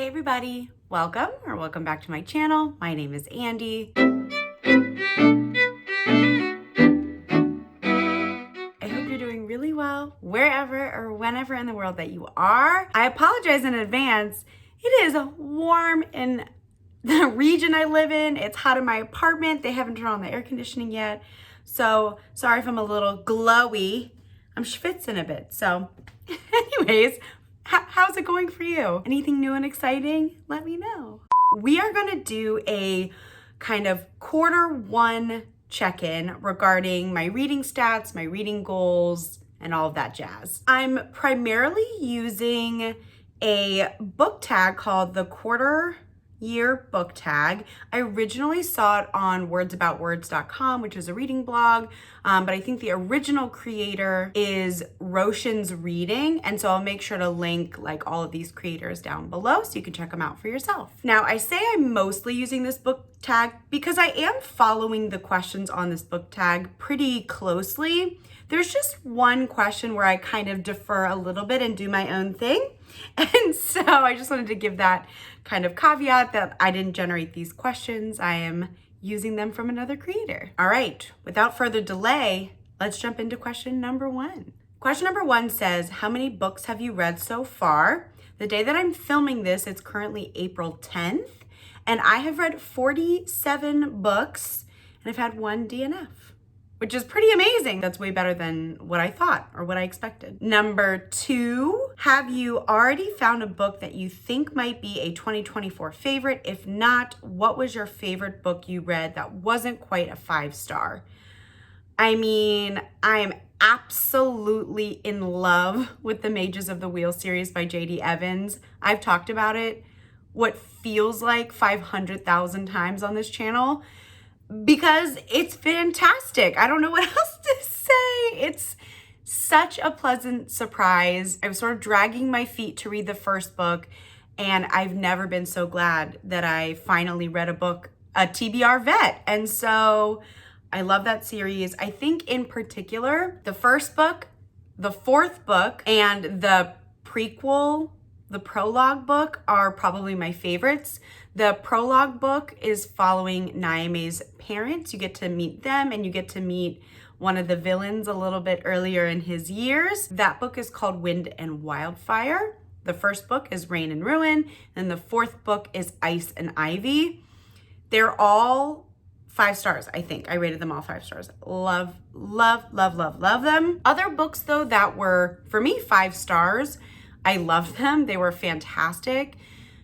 everybody, welcome back to my channel. My name is Andy. I hope you're doing really well wherever or whenever in the world that you are. I apologize in advance. It is warm in the region I live in. It's hot in my apartment. They haven't turned on the air conditioning yet. So sorry if I'm a little glowy. I'm schwitzing a bit. So anyways, how's it going for you? Anything new and exciting? Let me know. We are gonna do a kind of quarter 1 check-in regarding my reading stats, my reading goals, and all of that jazz. I'm primarily using a book tag called the Quarter Year Book Tag. I originally saw it on wordsaboutwords.com, which is a reading blog, but I think the original creator is Roshan's Reading, and so I'll make sure to link like all of these creators down below so you can check them out for yourself. Now, I say I'm mostly using this book tag because I am following the questions on this book tag pretty closely. There's just one question where I kind of defer a little bit and do my own thing. And so I just wanted to give that kind of caveat that I didn't generate these questions. I am using them from another creator. All right, without further delay, let's jump into question number 1. Question number 1 says, how many books have you read so far? The day that I'm filming this, it's currently April 10th, and I have read 47 books, and I've had 1 DNF. Which is pretty amazing. That's way better than what I thought or what I expected. Number 2, have you already found a book that you think might be a 2024 favorite? If not, what was your favorite book you read that wasn't quite a 5-star? I mean, I am absolutely in love with the Mages of the Wheel series by J.D. Evans. I've talked about it what feels like 500,000 times on this channel, because it's fantastic. I don't know what else to say. It's such a pleasant surprise. I was sort of dragging my feet to read the first book, and I've never been so glad that I finally read a book, a TBR vet. And so I love that series. I think in particular, the first book, the 4th book, and the prequel, the prologue book are probably my favorites. The prologue book is following Naomi's parents. You get to meet them and you get to meet one of the villains a little bit earlier in his years. That book is called Wind and Wildfire. The first book is Rain and Ruin, and the 4th book is Ice and Ivy. They're all 5 stars, I think. I rated them all 5 stars. Love, love, love, love, love them. Other books though that were, for me, 5 stars, I loved them. They were fantastic.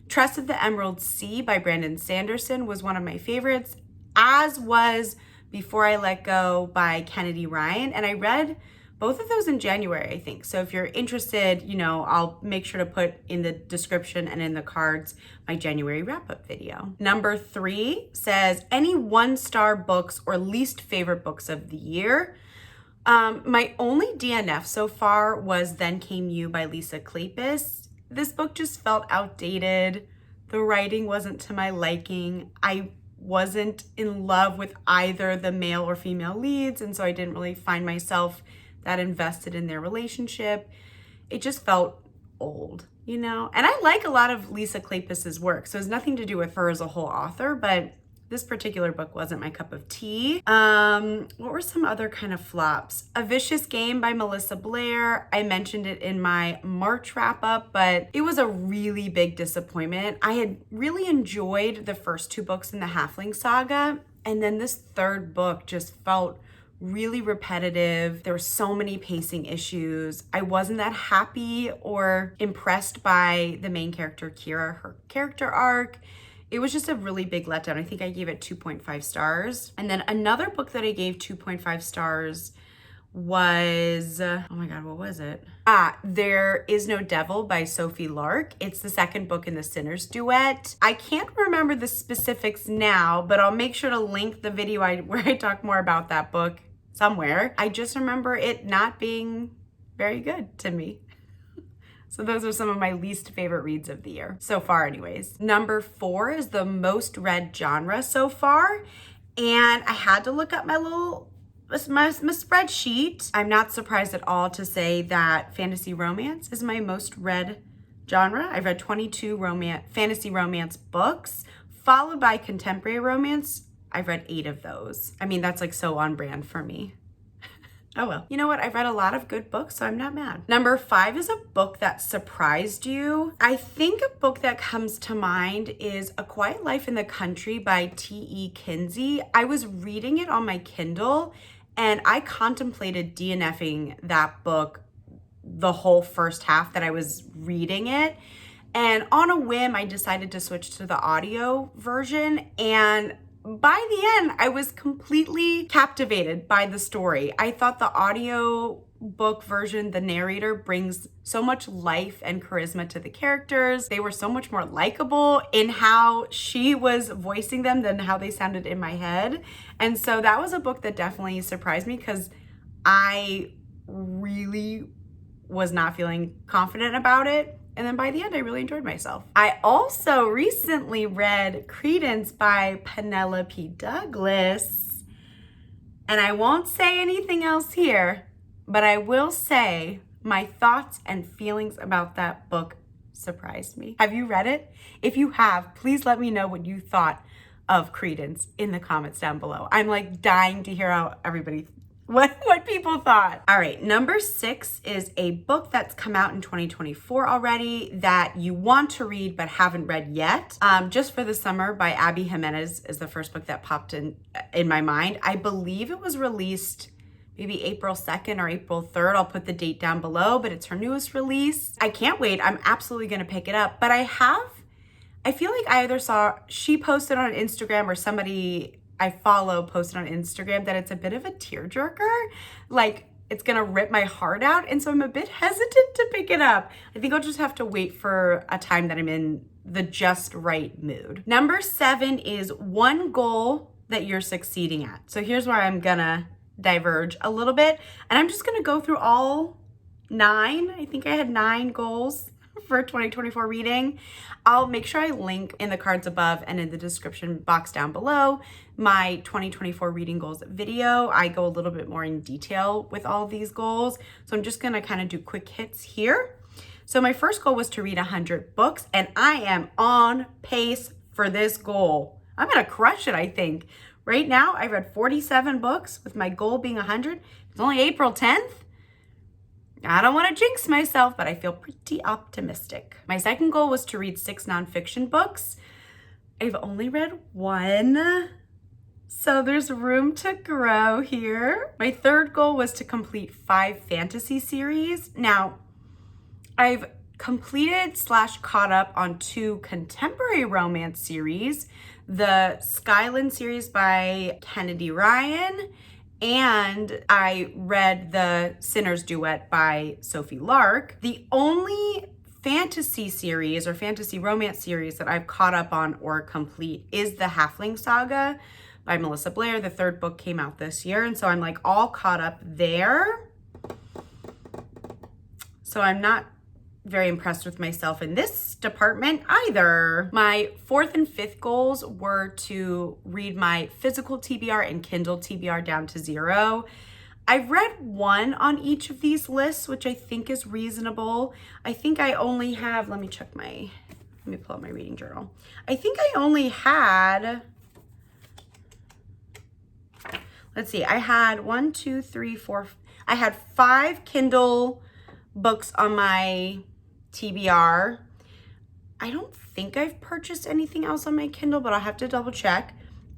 Trust of the Emerald Sea by Brandon Sanderson was one of my favorites, as was Before I Let Go by Kennedy Ryan. And I read both of those in January, I think. So if you're interested, you know, I'll make sure to put in the description and in the cards my January wrap-up video. Number 3 says, any 1-star books or least favorite books of the year? My only DNF so far was Then Came You by Lisa Kleypas. This book just felt outdated. The writing wasn't to my liking. I wasn't in love with either the male or female leads, and so I didn't really find myself that invested in their relationship. It just felt old, you know? And I like a lot of Lisa Kleypas's work, so it's nothing to do with her as a whole author, but this particular book wasn't my cup of tea. What were some other kind of flops? A Vicious Game by Melissa Blair. I mentioned it in my March wrap up, but it was a really big disappointment. I had really enjoyed the first 2 books in the Halfling saga, and then this 3rd book just felt really repetitive. There were so many pacing issues. I wasn't that happy or impressed by the main character, Kira, her character arc. It was just a really big letdown. I think I gave it 2.5 stars. And then another book that I gave 2.5 stars was, oh my God, what was it? There Is No Devil by Sophie Lark. It's the 2nd book in the Sinners duet. I can't remember the specifics now, but I'll make sure to link the video where I talk more about that book somewhere. I just remember it not being very good to me. So those are some of my least favorite reads of the year, so far anyways. Number 4 is the most read genre so far, and I had to look up my spreadsheet. I'm not surprised at all to say that fantasy romance is my most read genre. I've read 22 fantasy romance books, followed by contemporary romance. I've read 8 of those. I mean, that's like so on brand for me. Oh well. You know what? I've read a lot of good books, so I'm not mad. Number 5 is a book that surprised you. I think a book that comes to mind is A Quiet Life in the Country by T.E. Kinsey. I was reading it on my Kindle, and I contemplated DNFing that book the whole first half that I was reading it. And on a whim, I decided to switch to the audio version, and by the end, I was completely captivated by the story. I thought the audio book version, the narrator brings so much life and charisma to the characters. They were so much more likable in how she was voicing them than how they sounded in my head. And so that was a book that definitely surprised me because I really was not feeling confident about it. And then by the end, I really enjoyed myself. I also recently read Credence by Penelope Douglas. And I won't say anything else here, but I will say my thoughts and feelings about that book surprised me. Have you read it? If you have, please let me know what you thought of Credence in the comments down below. I'm like dying to hear how everybody what people thought. All right, number 6 is a book that's come out in 2024 already that you want to read but haven't read yet. Just for the Summer by Abby Jimenez is the first book that popped in my mind. I believe it was released maybe April 2nd or April 3rd. I'll put the date down below, but it's her newest release. I can't wait. I'm absolutely gonna pick it up, but I feel like I either saw, she posted on Instagram or somebody I follow posted on Instagram that it's a bit of a tearjerker, like it's gonna rip my heart out, and so I'm a bit hesitant to pick it up. I think I'll just have to wait for a time that I'm in the just right mood. Number 7 is one goal that you're succeeding at. So here's where I'm gonna diverge a little bit, and I'm just gonna go through all 9. I think I had 9 goals for 2024 reading. I'll make sure I link in the cards above and in the description box down below my 2024 reading goals video. I go a little bit more in detail with all of these goals. So I'm just gonna kind of do quick hits here. So my first goal was to read 100 books, and I am on pace for this goal. I'm gonna crush it, I think. Right now, I've read 47 books with my goal being 100. It's only April 10th. I don't want to jinx myself, but I feel pretty optimistic. My second goal was to read 6 nonfiction books. I've only read 1, so there's room to grow here. My third goal was to complete 5 fantasy series. Now, I've completed / caught up on 2 contemporary romance series, the Skyland series by Kennedy Ryan, and I read the Sinner's Duet by Sophie Lark. The only fantasy series or fantasy romance series that I've caught up on or complete is the Halfling Saga by Melissa Blair. The 3rd book came out this year, and so I'm like all caught up there. So I'm not very impressed with myself in this department either. My 4th and 5th goals were to read my physical TBR and Kindle TBR down to 0. I've read 1 on each of these lists, which I think is reasonable. I think I only have, let me pull up my reading journal. I think I only had, let's see, I had 1, 2, 3, 4, I had 5 Kindle books on my TBR. I don't think I've purchased anything else on my Kindle, but I'll have to double check.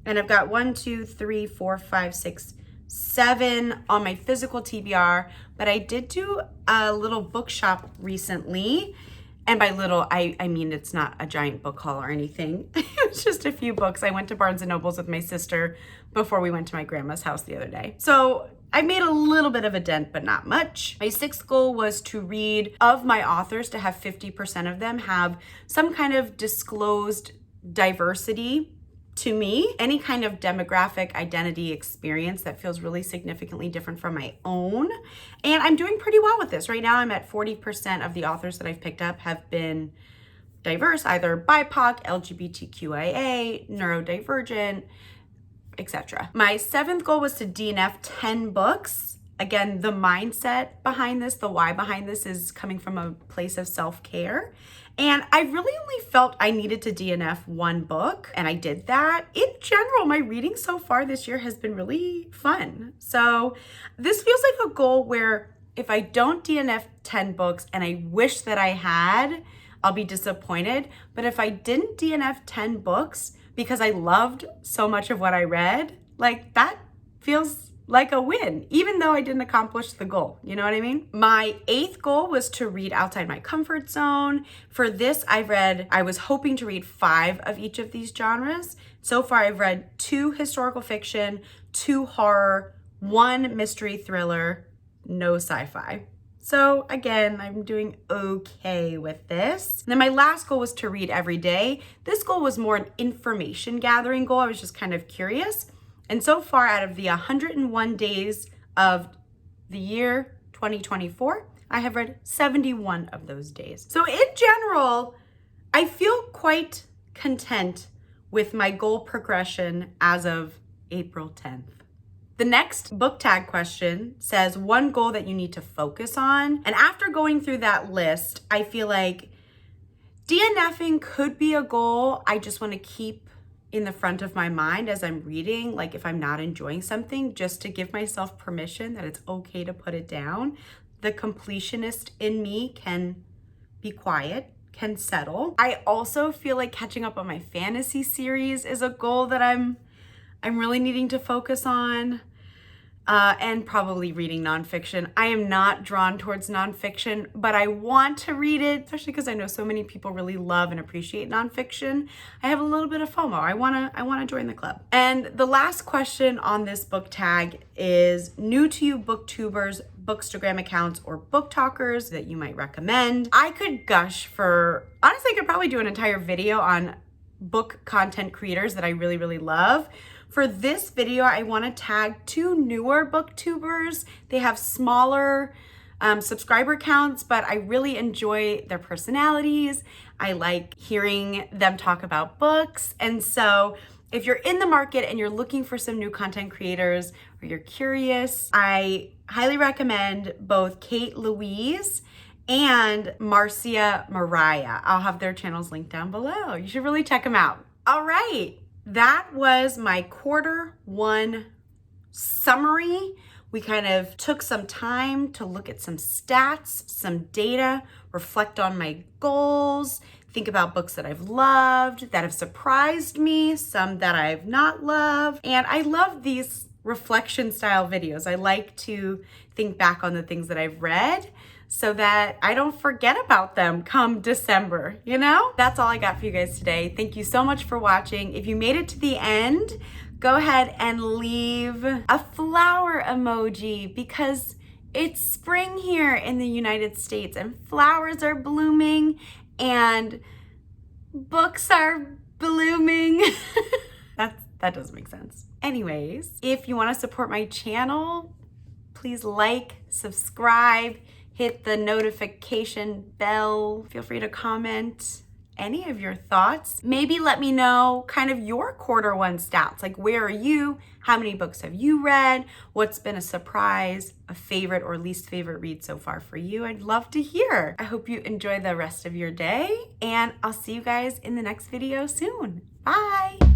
And I've got 1, 2, 3, 4, 5, 6, 7 on my physical TBR, but I did do a little bookshop recently. And by little, I mean, it's not a giant book haul or anything. It's just a few books. I went to Barnes & Noble's with my sister before we went to my grandma's house the other day. So I made a little bit of a dent, but not much. My 6th goal was to read, of my authors, to have 50% of them have some kind of disclosed diversity to me, any kind of demographic identity experience that feels really significantly different from my own. And I'm doing pretty well with this. Right now, I'm at 40% of the authors that I've picked up have been diverse, either BIPOC, LGBTQIA, neurodivergent, etc. My 7th goal was to DNF 10 books. Again, the mindset behind this, the why behind this is coming from a place of self-care. And I really only felt I needed to DNF one book, and I did that. In general, my reading so far this year has been really fun. So this feels like a goal where if I don't DNF 10 books, and I wish that I had, I'll be disappointed. But if I didn't DNF 10 books because I loved so much of what I read, like that feels like a win, even though I didn't accomplish the goal. You know what I mean? My 8th goal was to read outside my comfort zone. For this, I was hoping to read 5 of each of these genres. So far, I've read 2 historical fiction, 2 horror, 1 mystery thriller, no sci-fi. So again, I'm doing okay with this. And then my last goal was to read every day. This goal was more an information gathering goal. I was just kind of curious. And so far, out of the 101 days of the year 2024, I have read 71 of those days. So in general, I feel quite content with my goal progression as of April 10th. The next book tag question says one goal that you need to focus on. And after going through that list, I feel like DNFing could be a goal I just want to keep in the front of my mind as I'm reading, like if I'm not enjoying something, just to give myself permission that it's okay to put it down. The completionist in me can be quiet, can settle. I also feel like catching up on my fantasy series is a goal that I'm really needing to focus on. And probably reading nonfiction. I am not drawn towards nonfiction, but I want to read it, especially because I know so many people really love and appreciate nonfiction. I have a little bit of FOMO. I wanna join the club. And the last question on this book tag is new to you booktubers, bookstagram accounts, or booktokers that you might recommend. I could gush for, honestly, I could probably do an entire video on book content creators that I really, really love. For this video, I want to tag 2 newer booktubers. They have smaller subscriber counts, but I really enjoy their personalities. I like hearing them talk about books. And so if you're in the market and you're looking for some new content creators or you're curious, I highly recommend both Kate Louise and Marcia Mariah. I'll have their channels linked down below. You should really check them out. All right. That was my Q1 summary. We kind of took some time to look at some stats, some data, reflect on my goals, think about books that I've loved, that have surprised me, some that I've not loved. And I love these reflection style videos. I like to think back on the things that I've read so that I don't forget about them come December, you know? That's all I got for you guys today. Thank you so much for watching. If you made it to the end, go ahead and leave a flower emoji because it's spring here in the United States and flowers are blooming and books are blooming. That does make sense. Anyways, if you want to support my channel, please like, subscribe, hit the notification bell. Feel free to comment any of your thoughts. Maybe let me know kind of your Q1 stats. Like, where are you? How many books have you read? What's been a surprise, a favorite or least favorite read so far for you? I'd love to hear. I hope you enjoy the rest of your day, and I'll see you guys in the next video soon. Bye.